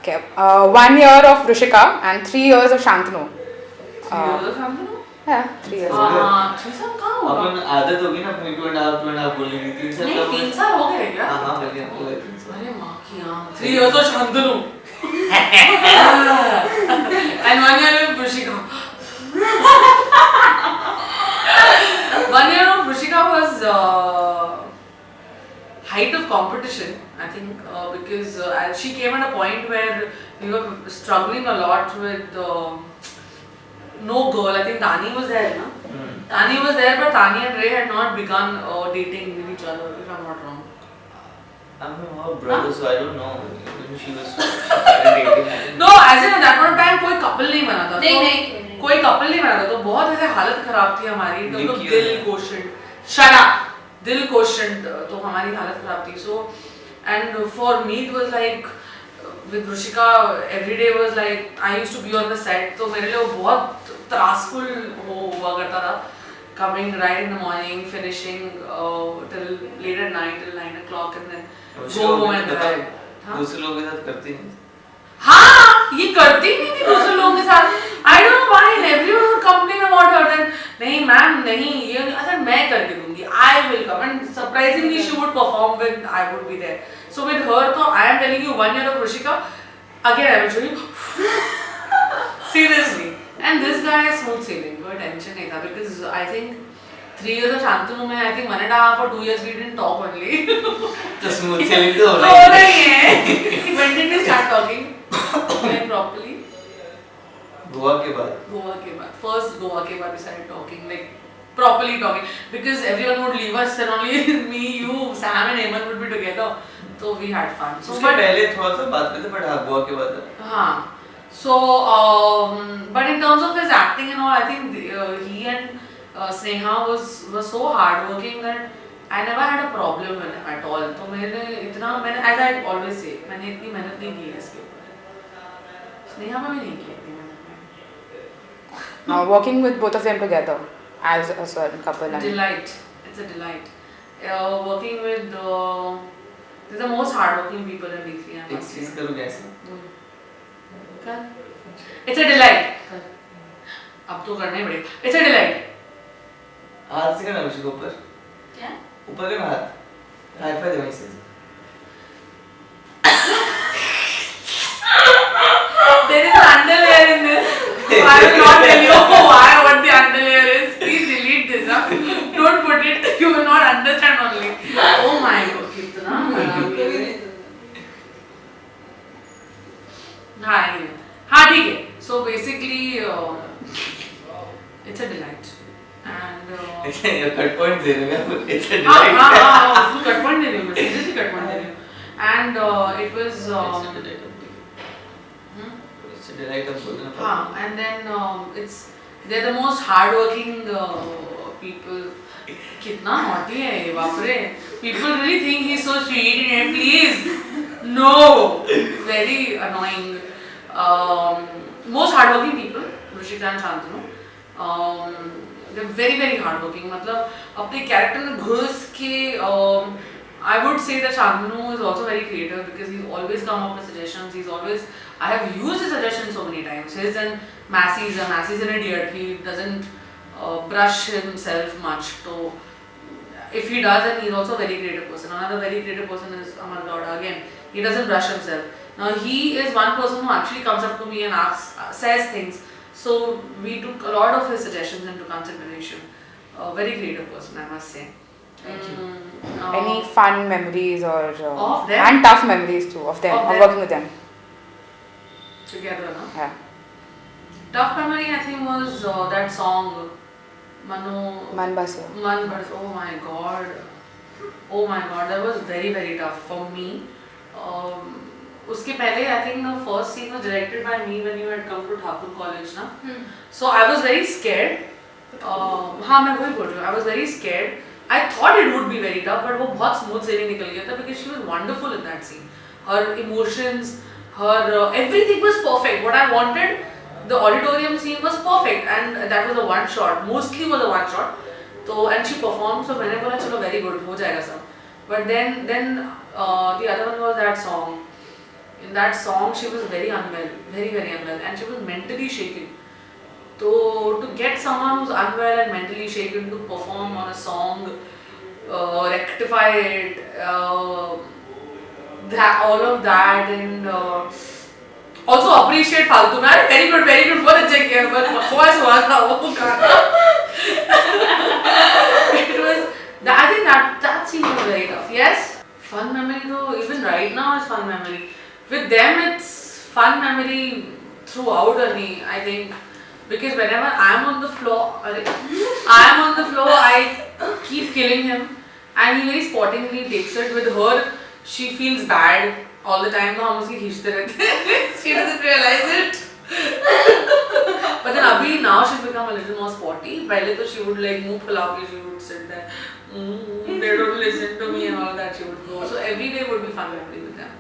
Okay, 1 year of Rushika and 3 years of Shantanu. 3 years of Shantanu? Yeah, 3 years. हाँ 3 साल कहाँ होगा? अपन आदत होगी ना अपनी 2.5 बोलने की 3 साल नहीं 3 साल हो गए क्या? हाँ बढ़िया हो गए 3 साल अरे माँ की आम 3 years of Shantanu and 1 year of Rushika 1 year of Rushika was height of competition, I think, because she came at a point where we were struggling a lot with no girl. I think Tani was there, no? Tani was there, but Tani and Ray had not begun dating with each other, if I'm not wrong. I'm her brother, so I don't know. Maybe she was dating. No, as in at that point of time कोई couple नहीं बना था. नहीं कोई couple नहीं बना था, तो बहुत ऐसे हालत खराब थी हमारी. तो Vicky दिल quotient, shut up. दिल quotient, तो हमारी हालत खराब थी. So, and for me it was like with Rushika every day was like I used to be on the set. तो मेरे लिए वो बहुत त्रासफुल हुआ करता था. Coming right in the morning, finishing till late at night till 9 o'clock and then go home and drive. दूसरे लोगों के साथ करती नहीं हाँ ये करती नहीं थी दूसरे लोगों के साथ. I don't know why everyone would complain about her. Then नहीं मैम नहीं ये अच्छा मैं करके दूंगी. I will come and surprisingly she would perform when I would be there. So with her तो I am telling you 1 year of Rushika again I will show you seriously. And this guy is smooth sailing. कोई tension नहीं था because I think 3 years of Shantanu में I think 1.5 or 2 years we didn't talk only. तो smooth selling तो हो रही है. When did we start talking like properly? Goa के बाद. Goa के बाद. First Goa के बाद we started talking like properly talking because everyone would leave us and only me, you, Sam and Eamon would be together. So we had fun. So उसके पहले थोड़ा सा बात करते बट हाँ गोवा के बाद. हाँ. So but in terms of his acting and all, I think he and Sneha was so hardworking that I never had a problem with him at all. तो मैंने as I always say मैंने इतनी मेहनत नहीं की है इसके ऊपर. स्नेहा में भी नहीं की इतनी मेहनत. Working with both of them together as a certain couple. And Delight. It's a delight. Working with they're the most hardworking people in B3. I एक must चीज say. करूँ कैसे? It's a delight. अब तो करना ही पड़ेगा. It's a delight. हाथ से करना उसी के ऊपर. क्या? ऊपर करना हाथ. हाई फाइव दे वहीं से. There is an underlayer in this. I will not tell you what the underlayer is. Please delete this. Don't put it. You will not understand only. Oh my God, कितना हाँ anyway. हाँ ठीक है. So basically, it's a delight. And ये cut point दे रहे हैं. It's a हाँ delight. उसको कट पॉइंट दे रही हूँ मैं. Seriously कट पॉइंट दे रही हूँ. And it was. It's a delight of बोलना. हाँ, and then they're the most hardworking people. कितना naughty है ये बाप रे. People really think he's so sweet and please. No, very annoying. Most hardworking people, Rushika and Shantanu. They're very very hardworking. मतलब अपने character में घुस के I would say that Shantanu is also very creative because he's always come up with suggestions. He's always I have used his suggestions so many times. His and Massey's an idiot. He doesn't brush himself much. So if he does, then he's also a very creative person. Another very creative person is Amar Gowda. Again, he doesn't brush himself. Now he is one person who actually comes up to me and says things. So we took a lot of his suggestions into consideration. A very creative person, I must say. Thank you. any fun memories or Of them? and tough memories too of them, Of of them. working with them. Together, no? Yeah. Tough memory, I think, was that song, Mano. Man Basu. Oh my god. Oh my god, that was very very tough for me. उसके पहले I think the first scene was directed by me when you had come to Thakur College, ना? So I was very scared. हाँ मैं वही बोल रही हूँ. I was very scared. I thought it would be very tough, but वो बहुत smooth sailing निकल गया था because she was wonderful in that scene. Her emotions, her everything was perfect. What I wanted, the auditorium scene was perfect, and that was a one shot. Mostly was a one shot. So and she performed, so मैंने बोला चलो very good हो जाएगा सब. But then the other one was that song. in that song she was very unwell, very very unwell, and she was mentally shaken. So to get someone who's unwell and mentally shaken to perform on a song, rectify it, that all of that, and also appreciate फालतू में. अरे very good बहुत अच्छा किया, बस बकवास हुआ था वो गाना. It was I think that scene was very tough. Yes, fun memory though. Even right now is fun memory. With them it's fun memory throughout only, I think. Because whenever I'm on the floor, I keep killing him, and he very sportingly takes it. With her, she feels bad all the time. तो हम उसकी खींचते रहते हैं. She doesn't realize it. But then अभी now she's become a little more sporty. पहले तो she would like मुंह फुला के she would sit there. They don't listen to me and all that. She would go. So every day would be fun memory with them.